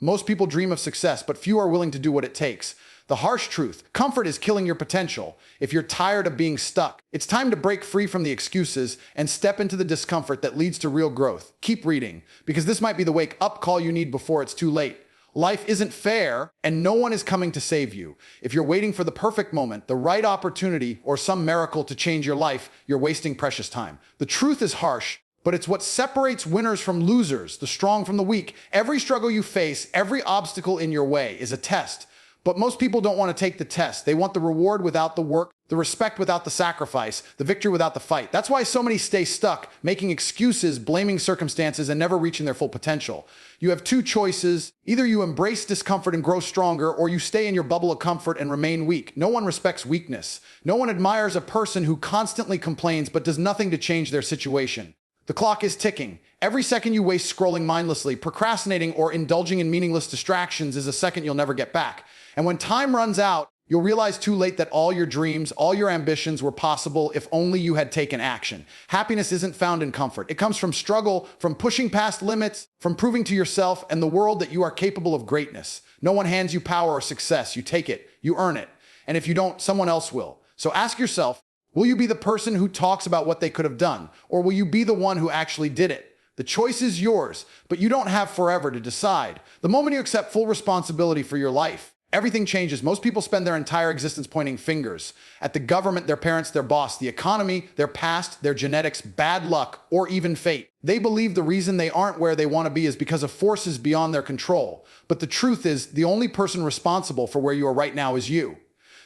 Most people dream of success, but few are willing to do what it takes. The harsh truth: comfort is killing your potential. If you're tired of being stuck, it's time to break free from the excuses and step into the discomfort that leads to real growth. Keep reading, because this might be the wake-up call you need before it's too late. Life isn't fair, and no one is coming to save you. If you're waiting for the perfect moment, the right opportunity, or some miracle to change your life, you're wasting precious time. The truth is harsh, but it's what separates winners from losers, the strong from the weak. Every struggle you face, every obstacle in your way is a test. But most people don't want to take the test. They want the reward without the work, the respect without the sacrifice, the victory without the fight. That's why so many stay stuck, making excuses, blaming circumstances, and never reaching their full potential. You have two choices. Either you embrace discomfort and grow stronger, or you stay in your bubble of comfort and remain weak. No one respects weakness. No one admires a person who constantly complains but does nothing to change their situation. The clock is ticking. Every second you waste scrolling mindlessly, procrastinating, or indulging in meaningless distractions is a second you'll never get back. And when time runs out, you'll realize too late that all your dreams, all your ambitions were possible if only you had taken action. Happiness isn't found in comfort. It comes from struggle, from pushing past limits, from proving to yourself and the world that you are capable of greatness. No one hands you power or success. You take it. You earn it. And if you don't, someone else will. So ask yourself, will you be the person who talks about what they could have done? Or will you be the one who actually did it? The choice is yours, but you don't have forever to decide. The moment you accept full responsibility for your life, everything changes. Most people spend their entire existence pointing fingers at the government, their parents, their boss, the economy, their past, their genetics, bad luck, or even fate. They believe the reason they aren't where they want to be is because of forces beyond their control. But the truth is, the only person responsible for where you are right now is you.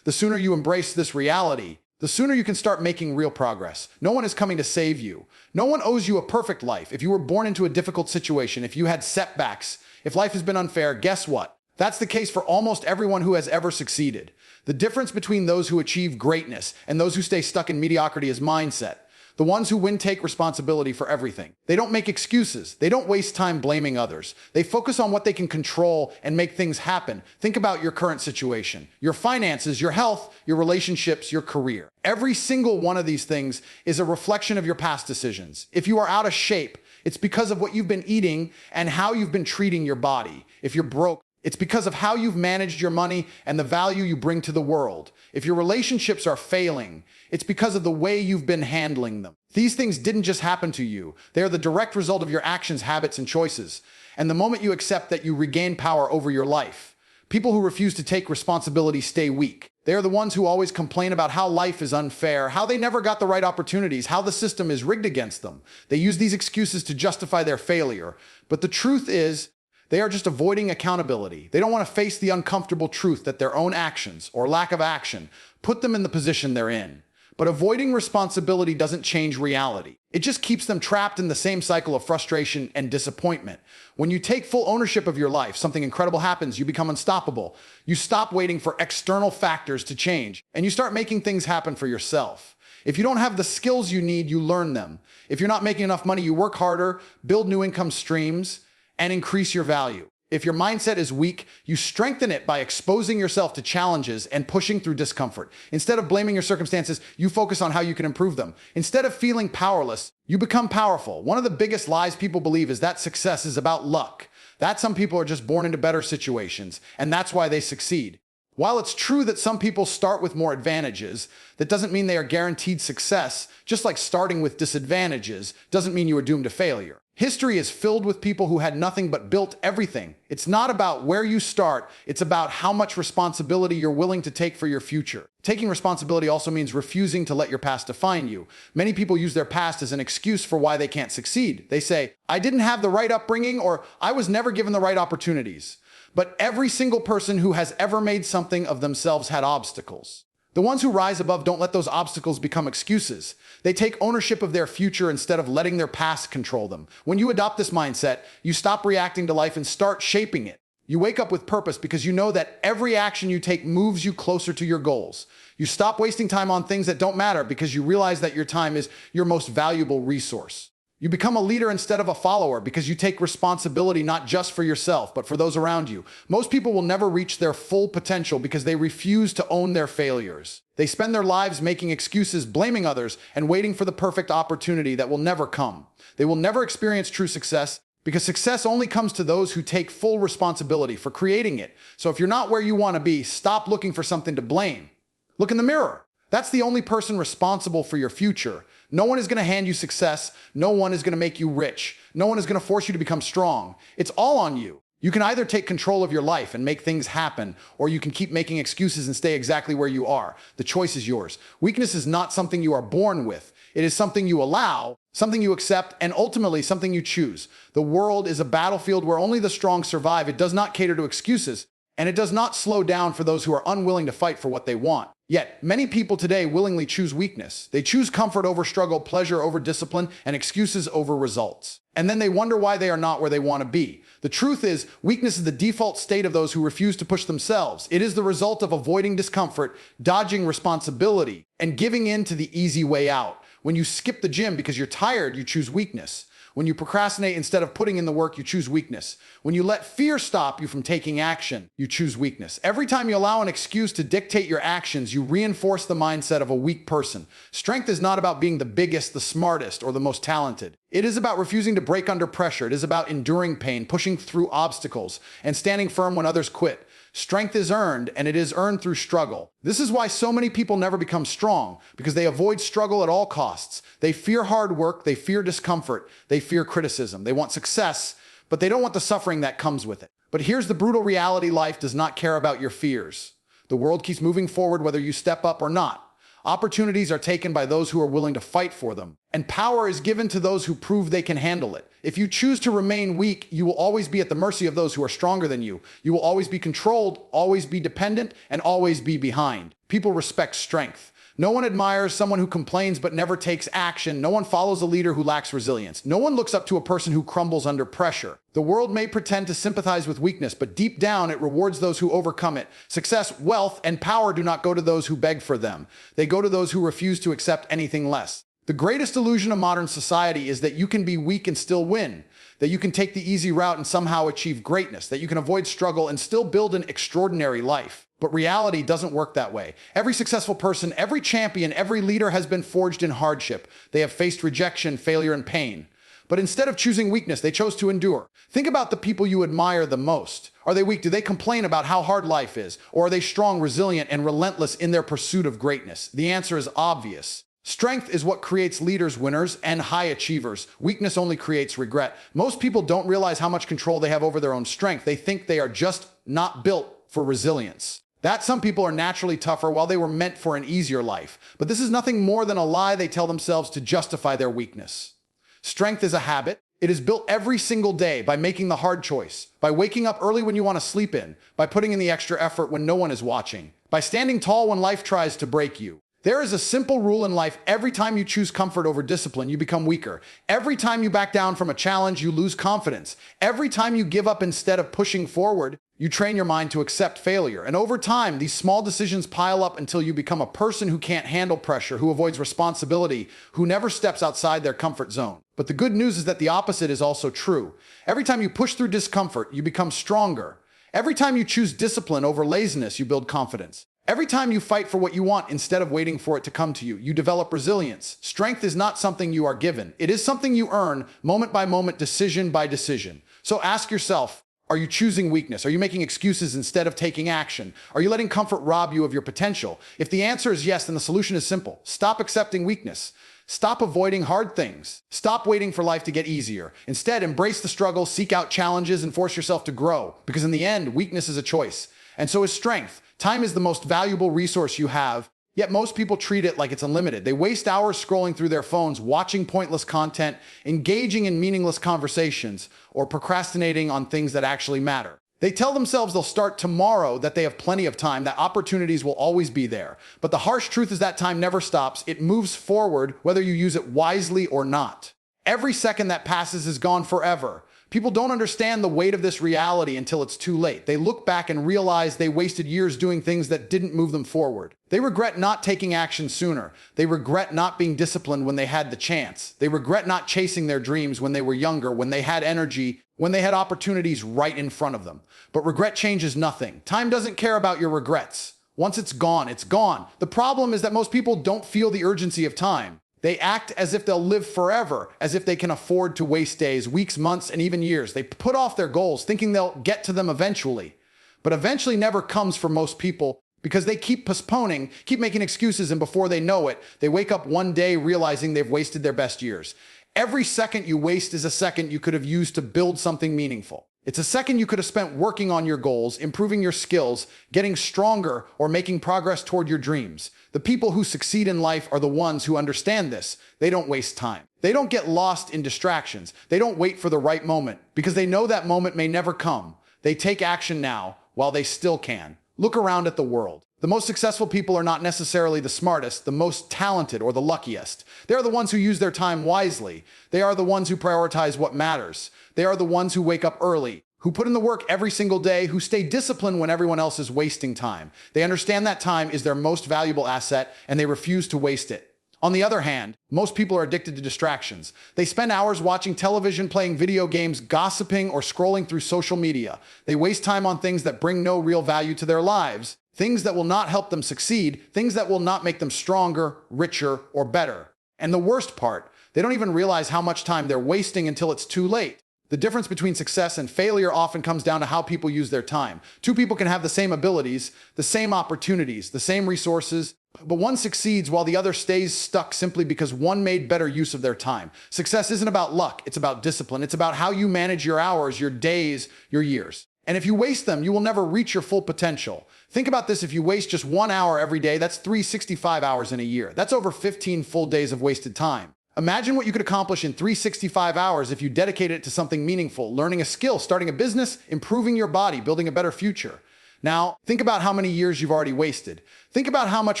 The sooner you embrace this reality, the sooner you can start making real progress. No one is coming to save you. No one owes you a perfect life. If you were born into a difficult situation, if you had setbacks, if life has been unfair, guess what? That's the case for almost everyone who has ever succeeded. The difference between those who achieve greatness and those who stay stuck in mediocrity is mindset. The ones who win take responsibility for everything. They don't make excuses. They don't waste time blaming others. They focus on what they can control and make things happen. Think about your current situation, your finances, your health, your relationships, your career. Every single one of these things is a reflection of your past decisions. If you are out of shape, it's because of what you've been eating and how you've been treating your body. If you're broke, it's because of how you've managed your money and the value you bring to the world. If your relationships are failing, it's because of the way you've been handling them. These things didn't just happen to you. They are the direct result of your actions, habits, and choices. And the moment you accept that, you regain power over your life. People who refuse to take responsibility stay weak. They are the ones who always complain about how life is unfair, how they never got the right opportunities, how the system is rigged against them. They use these excuses to justify their failure. But the truth is, they are just avoiding accountability. They don't want to face the uncomfortable truth that their own actions, or lack of action, put them in the position they're in. But avoiding responsibility doesn't change reality. It just keeps them trapped in the same cycle of frustration and disappointment. When you take full ownership of your life, something incredible happens. You become unstoppable. You stop waiting for external factors to change, and you start making things happen for yourself. If you don't have the skills you need, you learn them. If you're not making enough money, you work harder, build new income streams, and increase your value. If your mindset is weak, you strengthen it by exposing yourself to challenges and pushing through discomfort. Instead of blaming your circumstances, you focus on how you can improve them. Instead of feeling powerless, you become powerful. One of the biggest lies people believe is that success is about luck. That some people are just born into better situations, and that's why they succeed. While it's true that some people start with more advantages, that doesn't mean they are guaranteed success. Just like starting with disadvantages doesn't mean you are doomed to failure. History is filled with people who had nothing but built everything. It's not about where you start, it's about how much responsibility you're willing to take for your future. Taking responsibility also means refusing to let your past define you. Many people use their past as an excuse for why they can't succeed. They say, I didn't have the right upbringing, or I was never given the right opportunities. But every single person who has ever made something of themselves had obstacles. The ones who rise above don't let those obstacles become excuses. They take ownership of their future instead of letting their past control them. When you adopt this mindset, you stop reacting to life and start shaping it. You wake up with purpose because you know that every action you take moves you closer to your goals. You stop wasting time on things that don't matter because you realize that your time is your most valuable resource. You become a leader instead of a follower because you take responsibility not just for yourself, but for those around you. Most people will never reach their full potential because they refuse to own their failures. They spend their lives making excuses, blaming others, and waiting for the perfect opportunity that will never come. They will never experience true success Because success only comes to those who take full responsibility for creating it. So if you're not where you want to be, stop looking for something to blame. Look in the mirror. That's the only person responsible for your future. No one is going to hand you success. No one is going to make you rich. No one is going to force you to become strong. It's all on you. You can either take control of your life and make things happen, or you can keep making excuses and stay exactly where you are. The choice is yours. Weakness is not something you are born with. It is something you allow, something you accept, and ultimately something you choose. The world is a battlefield where only the strong survive. It does not cater to excuses, and it does not slow down for those who are unwilling to fight for what they want. Yet, many people today willingly choose weakness. They choose comfort over struggle, pleasure over discipline, and excuses over results. And then they wonder why they are not where they want to be. The truth is, weakness is the default state of those who refuse to push themselves. It is the result of avoiding discomfort, dodging responsibility, and giving in to the easy way out. When you skip the gym because you're tired, you choose weakness. When you procrastinate instead of putting in the work, you choose weakness. When you let fear stop you from taking action, you choose weakness. Every time you allow an excuse to dictate your actions, you reinforce the mindset of a weak person. Strength is not about being the biggest, the smartest, or the most talented. It is about refusing to break under pressure. It is about enduring pain, pushing through obstacles, and standing firm when others quit. Strength is earned, and it is earned through struggle. This is why so many people never become strong, because they avoid struggle at all costs. They fear hard work, they fear discomfort, they fear criticism. They want success, but they don't want the suffering that comes with it. But here's the brutal reality: life does not care about your fears. The world keeps moving forward whether you step up or not. Opportunities are taken by those who are willing to fight for them, and power is given to those who prove they can handle it. If you choose to remain weak, you will always be at the mercy of those who are stronger than you. You will always be controlled, always be dependent, and always be behind. People respect strength. No one admires someone who complains but never takes action. No one follows a leader who lacks resilience. No one looks up to a person who crumbles under pressure. The world may pretend to sympathize with weakness, but deep down it rewards those who overcome it. Success, wealth, and power do not go to those who beg for them. They go to those who refuse to accept anything less. The greatest illusion of modern society is that you can be weak and still win, that you can take the easy route and somehow achieve greatness, that you can avoid struggle and still build an extraordinary life. But reality doesn't work that way. Every successful person, every champion, every leader has been forged in hardship. They have faced rejection, failure, and pain. But instead of choosing weakness, they chose to endure. Think about the people you admire the most. Are they weak? Do they complain about how hard life is? Or are they strong, resilient, and relentless in their pursuit of greatness? The answer is obvious. Strength is what creates leaders, winners, and high achievers. Weakness only creates regret. Most people don't realize how much control they have over their own strength. They think they are just not built for resilience. That some people are naturally tougher while they were meant for an easier life. But this is nothing more than a lie they tell themselves to justify their weakness. Strength is a habit. It is built every single day by making the hard choice, by waking up early when you want to sleep in, by putting in the extra effort when no one is watching, by standing tall when life tries to break you. There is a simple rule in life: every time you choose comfort over discipline, you become weaker. Every time you back down from a challenge, you lose confidence. Every time you give up instead of pushing forward, you train your mind to accept failure. And over time, these small decisions pile up until you become a person who can't handle pressure, who avoids responsibility, who never steps outside their comfort zone. But the good news is that the opposite is also true. Every time you push through discomfort, you become stronger. Every time you choose discipline over laziness, you build confidence. Every time you fight for what you want instead of waiting for it to come to you, you develop resilience. Strength is not something you are given. It is something you earn, moment by moment, decision by decision. So ask yourself, are you choosing weakness? Are you making excuses instead of taking action? Are you letting comfort rob you of your potential? If the answer is yes, then the solution is simple. Stop accepting weakness. Stop avoiding hard things. Stop waiting for life to get easier. Instead, embrace the struggle, seek out challenges, and force yourself to grow. Because in the end, weakness is a choice. And so is strength. Time is the most valuable resource you have, yet most people treat it like it's unlimited. They waste hours scrolling through their phones, watching pointless content, engaging in meaningless conversations, or procrastinating on things that actually matter. They tell themselves they'll start tomorrow, that they have plenty of time, that opportunities will always be there. But the harsh truth is that time never stops. It moves forward, whether you use it wisely or not. Every second that passes is gone forever. People don't understand the weight of this reality until it's too late. They look back and realize they wasted years doing things that didn't move them forward. They regret not taking action sooner. They regret not being disciplined when they had the chance. They regret not chasing their dreams when they were younger, when they had energy, when they had opportunities right in front of them. But regret changes nothing. Time doesn't care about your regrets. Once it's gone, it's gone. The problem is that most people don't feel the urgency of time. They act as if they'll live forever, as if they can afford to waste days, weeks, months, and even years. They put off their goals, thinking they'll get to them eventually. But eventually never comes for most people because they keep postponing, keep making excuses, and before they know it, they wake up one day realizing they've wasted their best years. Every second you waste is a second you could have used to build something meaningful. It's a second you could have spent working on your goals, improving your skills, getting stronger, or making progress toward your dreams. The people who succeed in life are the ones who understand this. They don't waste time. They don't get lost in distractions. They don't wait for the right moment because they know that moment may never come. They take action now while they still can. Look around at the world. The most successful people are not necessarily the smartest, the most talented, or the luckiest. They are the ones who use their time wisely. They are the ones who prioritize what matters. They are the ones who wake up early, who put in the work every single day, who stay disciplined when everyone else is wasting time. They understand that time is their most valuable asset, and they refuse to waste it. On the other hand, most people are addicted to distractions. They spend hours watching television, playing video games, gossiping, or scrolling through social media. They waste time on things that bring no real value to their lives, things that will not help them succeed, things that will not make them stronger, richer, or better. And the worst part, they don't even realize how much time they're wasting until it's too late. The difference between success and failure often comes down to how people use their time. Two people can have the same abilities, the same opportunities, the same resources, but one succeeds while the other stays stuck simply because one made better use of their time. Success isn't about luck, it's about discipline. It's about how you manage your hours, your days, your years. And if you waste them, you will never reach your full potential. Think about this: if you waste just 1 hour every day, that's 365 hours in a year. That's over 15 full days of wasted time. Imagine what you could accomplish in 365 hours if you dedicated it to something meaningful, learning a skill, starting a business, improving your body, building a better future. Now, think about how many years you've already wasted. Think about how much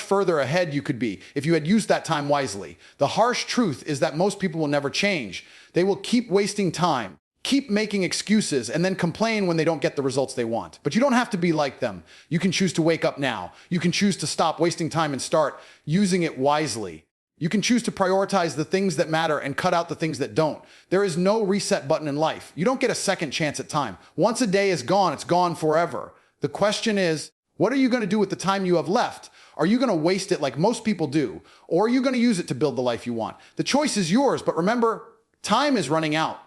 further ahead you could be if you had used that time wisely. The harsh truth is that most people will never change. They will keep wasting time, keep making excuses, and then complain when they don't get the results they want. But you don't have to be like them. You can choose to wake up now. You can choose to stop wasting time and start using it wisely. You can choose to prioritize the things that matter and cut out the things that don't. There is no reset button in life. You don't get a second chance at time. Once a day is gone, it's gone forever. The question is, what are you going to do with the time you have left? Are you going to waste it like most people do? Or are you going to use it to build the life you want? The choice is yours, but remember, time is running out.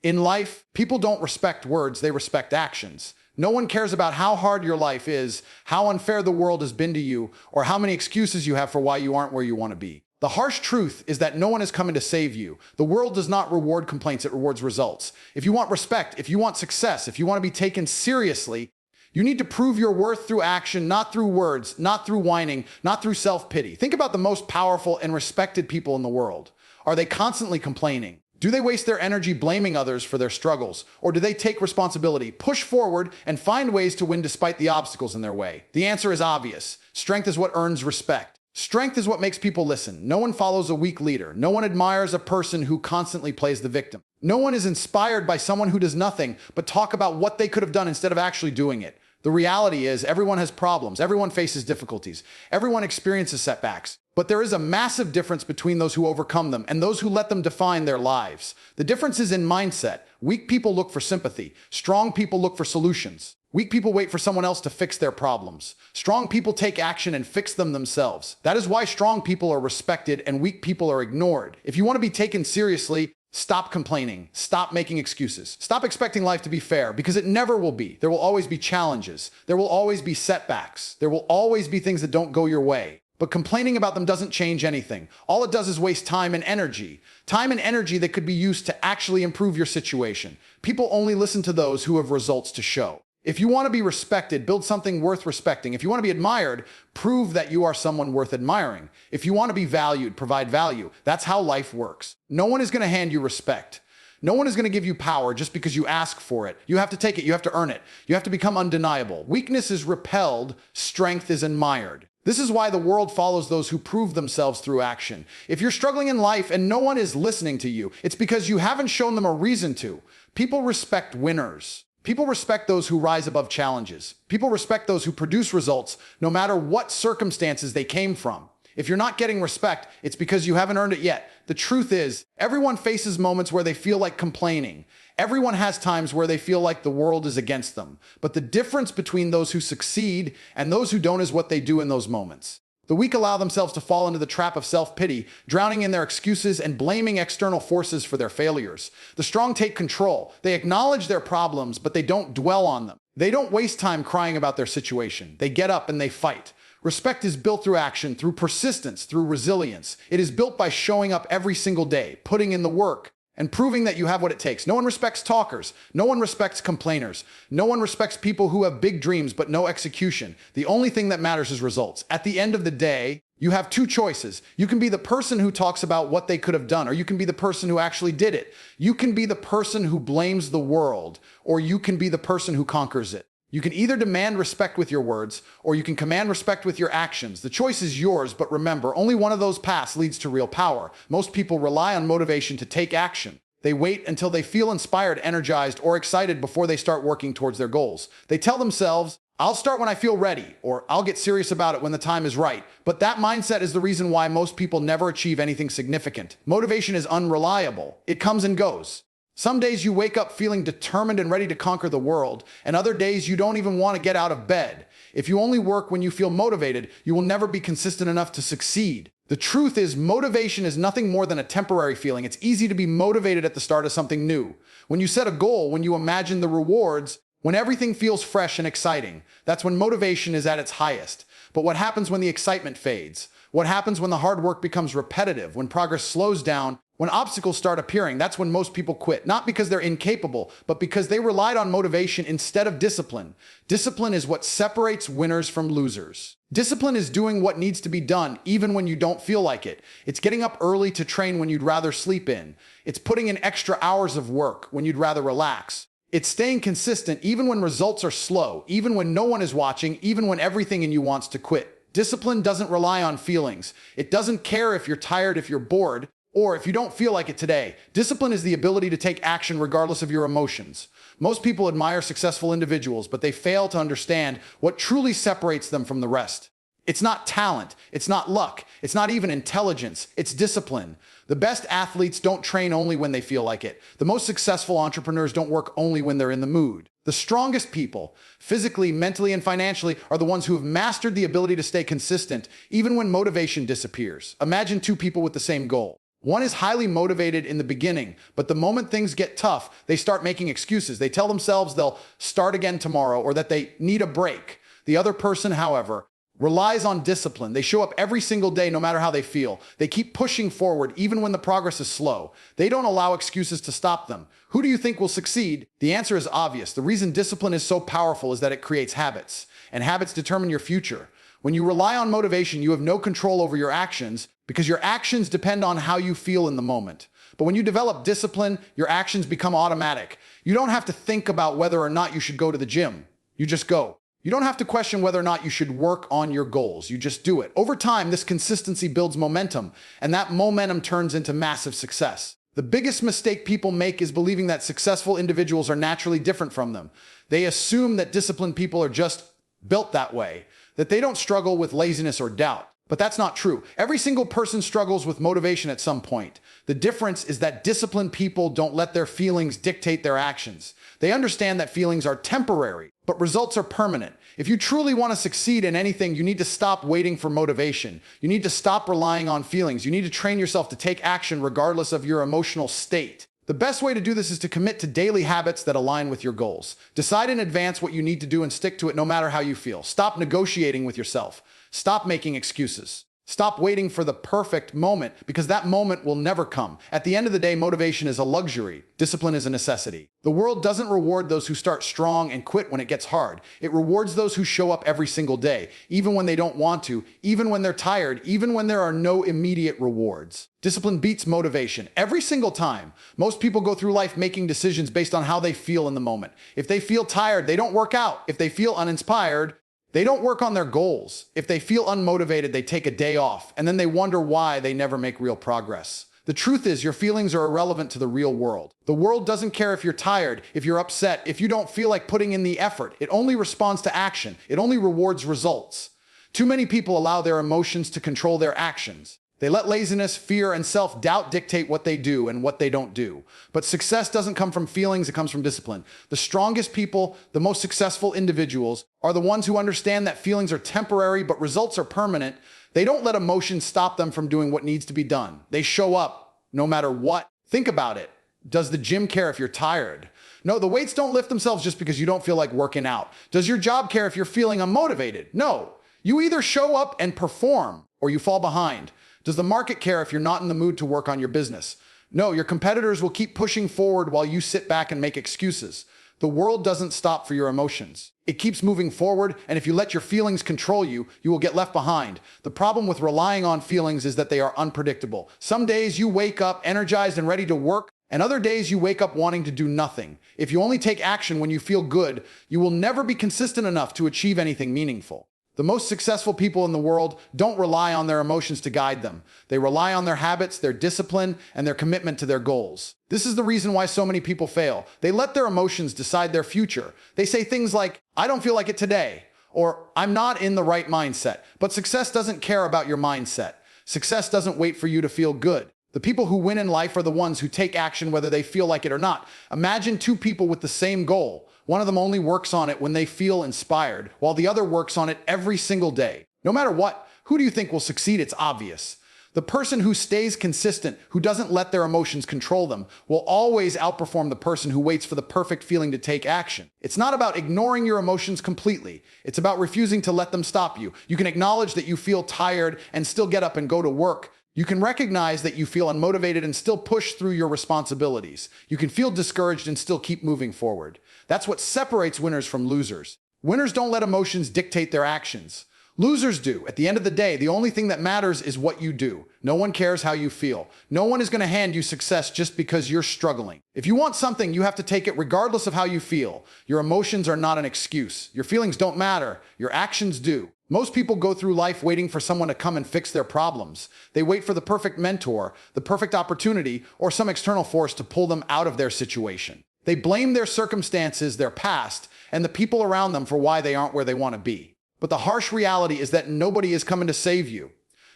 In life, people don't respect words, they respect actions. No one cares about how hard your life is, how unfair the world has been to you, or how many excuses you have for why you aren't where you want to be. The harsh truth is that no one is coming to save you. The world does not reward complaints, it rewards results. If you want respect, if you want success, if you want to be taken seriously, you need to prove your worth through action, not through words, not through whining, not through self-pity. Think about the most powerful and respected people in the world. Are they constantly complaining? Do they waste their energy blaming others for their struggles? Or do they take responsibility, push forward, and find ways to win despite the obstacles in their way? The answer is obvious. Strength is what earns respect. Strength is what makes people listen. No one follows a weak leader. No one admires a person who constantly plays the victim. No one is inspired by someone who does nothing but talk about what they could have done instead of actually doing it. The reality is everyone has problems. Everyone faces difficulties. Everyone experiences setbacks. But there is a massive difference between those who overcome them and those who let them define their lives. The difference is in mindset. Weak people look for sympathy. Strong people look for solutions. Weak people wait for someone else to fix their problems. Strong people take action and fix them themselves. That is why strong people are respected and weak people are ignored. If you want to be taken seriously, stop complaining. Stop making excuses. Stop expecting life to be fair, because it never will be. There will always be challenges. There will always be setbacks. There will always be things that don't go your way. But complaining about them doesn't change anything. All it does is waste time and energy. Time and energy that could be used to actually improve your situation. People only listen to those who have results to show. If you want to be respected, build something worth respecting. If you want to be admired, prove that you are someone worth admiring. If you want to be valued, provide value. That's how life works. No one is going to hand you respect. No one is going to give you power just because you ask for it. You have to take it. You have to earn it. You have to become undeniable. Weakness is repelled. Strength is admired. This is why the world follows those who prove themselves through action. If you're struggling in life and no one is listening to you, it's because you haven't shown them a reason to. People respect winners. People respect those who rise above challenges. People respect those who produce results, no matter what circumstances they came from. If you're not getting respect, it's because you haven't earned it yet. The truth is, everyone faces moments where they feel like complaining. Everyone has times where they feel like the world is against them. But the difference between those who succeed and those who don't is what they do in those moments. The weak allow themselves to fall into the trap of self-pity, drowning in their excuses and blaming external forces for their failures. The strong take control. They acknowledge their problems, but they don't dwell on them. They don't waste time crying about their situation. They get up and they fight. Respect is built through action, through persistence, through resilience. It is built by showing up every single day, putting in the work, and proving that you have what it takes. No one respects talkers. No one respects complainers. No one respects people who have big dreams but no execution. The only thing that matters is results. At the end of the day, you have two choices. You can be the person who talks about what they could have done, or you can be the person who actually did it. You can be the person who blames the world, or you can be the person who conquers it. You can either demand respect with your words, or you can command respect with your actions. The choice is yours, but remember, only one of those paths leads to real power. Most people rely on motivation to take action. They wait until they feel inspired, energized, or excited before they start working towards their goals. They tell themselves, I'll start when I feel ready, or I'll get serious about it when the time is right. But that mindset is the reason why most people never achieve anything significant. Motivation is unreliable. It comes and goes. Some days you wake up feeling determined and ready to conquer the world, and other days you don't even want to get out of bed. If you only work when you feel motivated, you will never be consistent enough to succeed. The truth is, motivation is nothing more than a temporary feeling. It's easy to be motivated at the start of something new. When you set a goal, when you imagine the rewards, when everything feels fresh and exciting, that's when motivation is at its highest. But what happens when the excitement fades? What happens when the hard work becomes repetitive, when progress slows down, when obstacles start appearing? That's when most people quit, not because they're incapable, but because they relied on motivation instead of discipline. Discipline is what separates winners from losers. Discipline is doing what needs to be done, even when you don't feel like it. It's getting up early to train when you'd rather sleep in. It's putting in extra hours of work when you'd rather relax. It's staying consistent even when results are slow, even when no one is watching, even when everything in you wants to quit. Discipline doesn't rely on feelings. It doesn't care if you're tired, if you're bored, or if you don't feel like it today. Discipline is the ability to take action regardless of your emotions. Most people admire successful individuals, but they fail to understand what truly separates them from the rest. It's not talent, it's not luck, it's not even intelligence, it's discipline. The best athletes don't train only when they feel like it. The most successful entrepreneurs don't work only when they're in the mood. The strongest people, physically, mentally, and financially, are the ones who have mastered the ability to stay consistent, even when motivation disappears. Imagine two people with the same goal. One is highly motivated in the beginning, but the moment things get tough, they start making excuses. They tell themselves they'll start again tomorrow or that they need a break. The other person, however, relies on discipline. They show up every single day no matter how they feel. They keep pushing forward even when the progress is slow. They don't allow excuses to stop them. Who do you think will succeed? The answer is obvious. The reason discipline is so powerful is that it creates habits, and habits determine your future. When you rely on motivation, you have no control over your actions because your actions depend on how you feel in the moment. But when you develop discipline, your actions become automatic. You don't have to think about whether or not you should go to the gym. You just go. You don't have to question whether or not you should work on your goals. You just do it. Over time, this consistency builds momentum, and that momentum turns into massive success. The biggest mistake people make is believing that successful individuals are naturally different from them. They assume that disciplined people are just built that way, that they don't struggle with laziness or doubt. But that's not true. Every single person struggles with motivation at some point. The difference is that disciplined people don't let their feelings dictate their actions. They understand that feelings are temporary, but results are permanent. If you truly want to succeed in anything, you need to stop waiting for motivation. You need to stop relying on feelings. You need to train yourself to take action regardless of your emotional state. The best way to do this is to commit to daily habits that align with your goals. Decide in advance what you need to do and stick to it no matter how you feel. Stop negotiating with yourself. Stop making excuses. Stop waiting for the perfect moment, because that moment will never come. At the end of the day, motivation is a luxury. Discipline is a necessity. The world doesn't reward those who start strong and quit when it gets hard. It rewards those who show up every single day, even when they don't want to, even when they're tired, even when there are no immediate rewards. Discipline beats motivation every single time. Most people go through life making decisions based on how they feel in the moment. If they feel tired, they don't work out. If they feel uninspired, they don't work on their goals. If they feel unmotivated, they take a day off, and then they wonder why they never make real progress. The truth is, your feelings are irrelevant to the real world. The world doesn't care if you're tired, if you're upset, if you don't feel like putting in the effort. It only responds to action. It only rewards results. Too many people allow their emotions to control their actions. They let laziness, fear, and self-doubt dictate what they do and what they don't do. But success doesn't come from feelings, it comes from discipline. The strongest people, the most successful individuals, are the ones who understand that feelings are temporary, but results are permanent. They don't let emotions stop them from doing what needs to be done. They show up no matter what. Think about it. Does the gym care if you're tired? No, the weights don't lift themselves just because you don't feel like working out. Does your job care if you're feeling unmotivated? No. You either show up and perform or you fall behind. Does the market care if you're not in the mood to work on your business? No, your competitors will keep pushing forward while you sit back and make excuses. The world doesn't stop for your emotions. It keeps moving forward, and if you let your feelings control you, you will get left behind. The problem with relying on feelings is that they are unpredictable. Some days you wake up energized and ready to work, and other days you wake up wanting to do nothing. If you only take action when you feel good, you will never be consistent enough to achieve anything meaningful. The most successful people in the world don't rely on their emotions to guide them. They rely on their habits, their discipline, and their commitment to their goals. This is the reason why so many people fail. They let their emotions decide their future. They say things like, "I don't feel like it today," or "I'm not in the right mindset." But success doesn't care about your mindset. Success doesn't wait for you to feel good. The people who win in life are the ones who take action whether they feel like it or not. Imagine two people with the same goal. One of them only works on it when they feel inspired, while the other works on it every single day. No matter what, who do you think will succeed? It's obvious. The person who stays consistent, who doesn't let their emotions control them, will always outperform the person who waits for the perfect feeling to take action. It's not about ignoring your emotions completely. It's about refusing to let them stop you. You can acknowledge that you feel tired and still get up and go to work. You can recognize that you feel unmotivated and still push through your responsibilities. You can feel discouraged and still keep moving forward. That's what separates winners from losers. Winners don't let emotions dictate their actions. Losers do. At the end of the day, the only thing that matters is what you do. No one cares how you feel. No one is going to hand you success just because you're struggling. If you want something, you have to take it regardless of how you feel. Your emotions are not an excuse. Your feelings don't matter. Your actions do. Most people go through life waiting for someone to come and fix their problems. They wait for the perfect mentor, the perfect opportunity, or some external force to pull them out of their situation. They blame their circumstances, their past, and the people around them for why they aren't where they want to be. But the harsh reality is that nobody is coming to save you.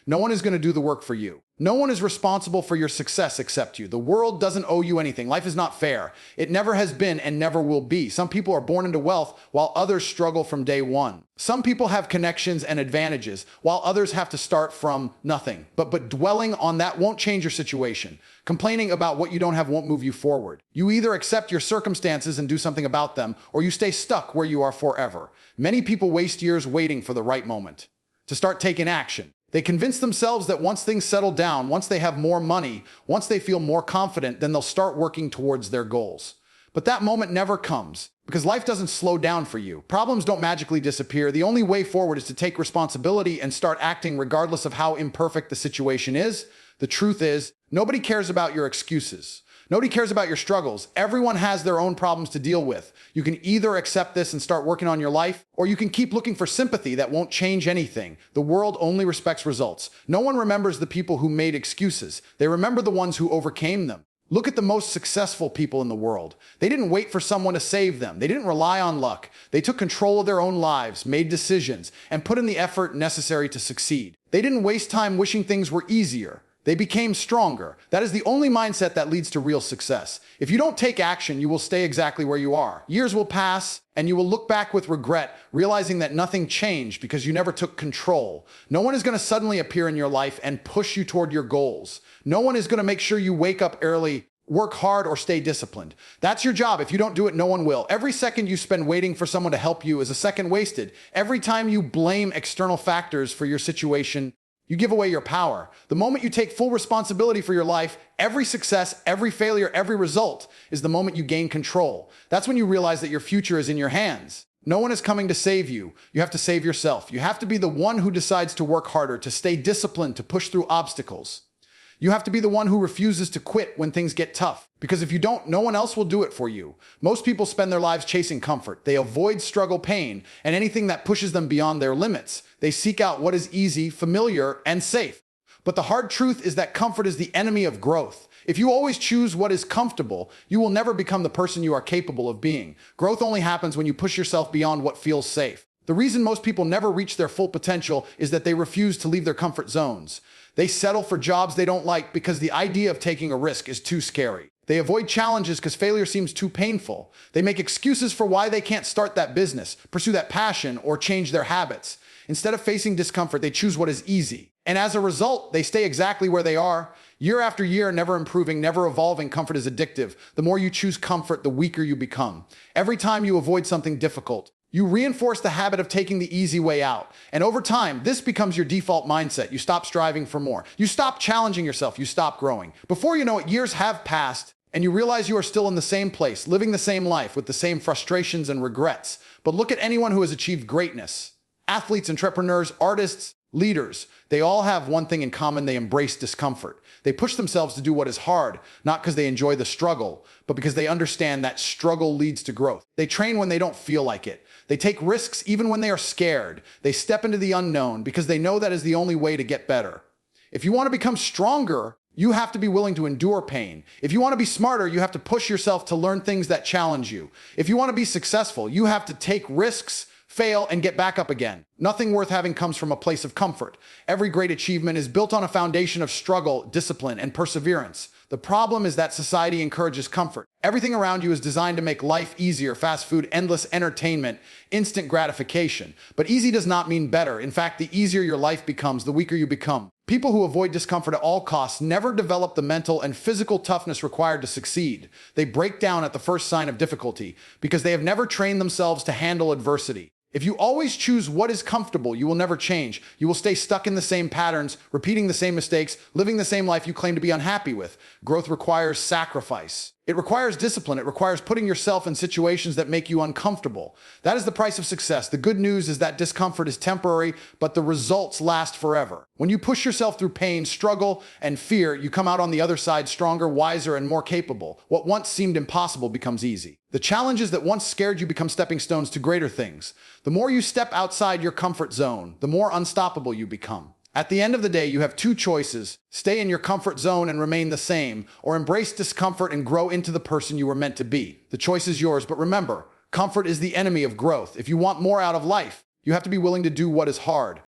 No one is going to do the work for you. No one is responsible for your success except you. The world doesn't owe you anything. Life is not fair. It never has been and never will be. Some people are born into wealth while others struggle from day one. Some people have connections and advantages while others have to start from nothing. But dwelling on that won't change your situation. Complaining about what you don't have won't move you forward. You either accept your circumstances and do something about them, or you stay stuck where you are forever. Many people waste years waiting for the right moment to start taking action. They convince themselves that once things settle down, once they have more money, once they feel more confident, then they'll start working towards their goals. But that moment never comes because life doesn't slow down for you. Problems don't magically disappear. The only way forward is to take responsibility and start acting regardless of how imperfect the situation is. The truth is, nobody cares about your excuses. Nobody cares about your struggles. Everyone has their own problems to deal with. You can either accept this and start working on your life, or you can keep looking for sympathy that won't change anything. The world only respects results. No one remembers the people who made excuses. They remember the ones who overcame them. Look at the most successful people in the world. They didn't wait for someone to save them. They didn't rely on luck. They took control of their own lives, made decisions, and put in the effort necessary to succeed. They didn't waste time wishing things were easier. They became stronger. That is the only mindset that leads to real success. If you don't take action, you will stay exactly where you are. Years will pass, and you will look back with regret, realizing that nothing changed because you never took control. No one is going to suddenly appear in your life and push you toward your goals. No one is going to make sure you wake up early, work hard, or stay disciplined. That's your job. If you don't do it, no one will. Every second you spend waiting for someone to help you is a second wasted. Every time you blame external factors for your situation, you give away your power. The moment you take full responsibility for your life, every success, every failure, every result is the moment you gain control. That's when you realize that your future is in your hands. No one is coming to save you. You have to save yourself. You have to be the one who decides to work harder, to stay disciplined, to push through obstacles. You have to be the one who refuses to quit when things get tough. Because if you don't, no one else will do it for you. Most people spend their lives chasing comfort. They avoid struggle, pain, and anything that pushes them beyond their limits. They seek out what is easy, familiar, and safe. But the hard truth is that comfort is the enemy of growth. If you always choose what is comfortable, you will never become the person you are capable of being. Growth only happens when you push yourself beyond what feels safe. The reason most people never reach their full potential is that they refuse to leave their comfort zones. They settle for jobs they don't like because the idea of taking a risk is too scary. They avoid challenges because failure seems too painful. They make excuses for why they can't start that business, pursue that passion, or change their habits. Instead of facing discomfort, they choose what is easy. And as a result, they stay exactly where they are. Year after year, never improving, never evolving. Comfort is addictive. The more you choose comfort, the weaker you become. Every time you avoid something difficult, you reinforce the habit of taking the easy way out. And over time, this becomes your default mindset. You stop striving for more. You stop challenging yourself. You stop growing. Before you know it, years have passed, and you realize you are still in the same place, living the same life with the same frustrations and regrets. But look at anyone who has achieved greatness. Athletes, entrepreneurs, artists, leaders, they all have one thing in common: they embrace discomfort. They push themselves to do what is hard, not because they enjoy the struggle, but because they understand that struggle leads to growth. They train when they don't feel like it. They take risks even when they are scared. They step into the unknown because they know that is the only way to get better. If you want to become stronger, you have to be willing to endure pain. If you want to be smarter, you have to push yourself to learn things that challenge you. If you want to be successful, you have to take risks, fail, and get back up again. Nothing worth having comes from a place of comfort. Every great achievement is built on a foundation of struggle, discipline, and perseverance. The problem is that society encourages comfort. Everything around you is designed to make life easier: fast food, endless entertainment, instant gratification. But easy does not mean better. In fact, the easier your life becomes, the weaker you become. People who avoid discomfort at all costs never develop the mental and physical toughness required to succeed. They break down at the first sign of difficulty because they have never trained themselves to handle adversity. If you always choose what is comfortable, you will never change. You will stay stuck in the same patterns, repeating the same mistakes, living the same life you claim to be unhappy with. Growth requires sacrifice. It requires discipline. It requires putting yourself in situations that make you uncomfortable. That is the price of success. The good news is that discomfort is temporary, but the results last forever. When you push yourself through pain, struggle, and fear, you come out on the other side stronger, wiser, and more capable. What once seemed impossible becomes easy. The challenges that once scared you become stepping stones to greater things. The more you step outside your comfort zone, the more unstoppable you become. At the end of the day, you have two choices: stay in your comfort zone and remain the same, or embrace discomfort and grow into the person you were meant to be. The choice is yours, but remember, comfort is the enemy of growth. If you want more out of life, you have to be willing to do what is hard.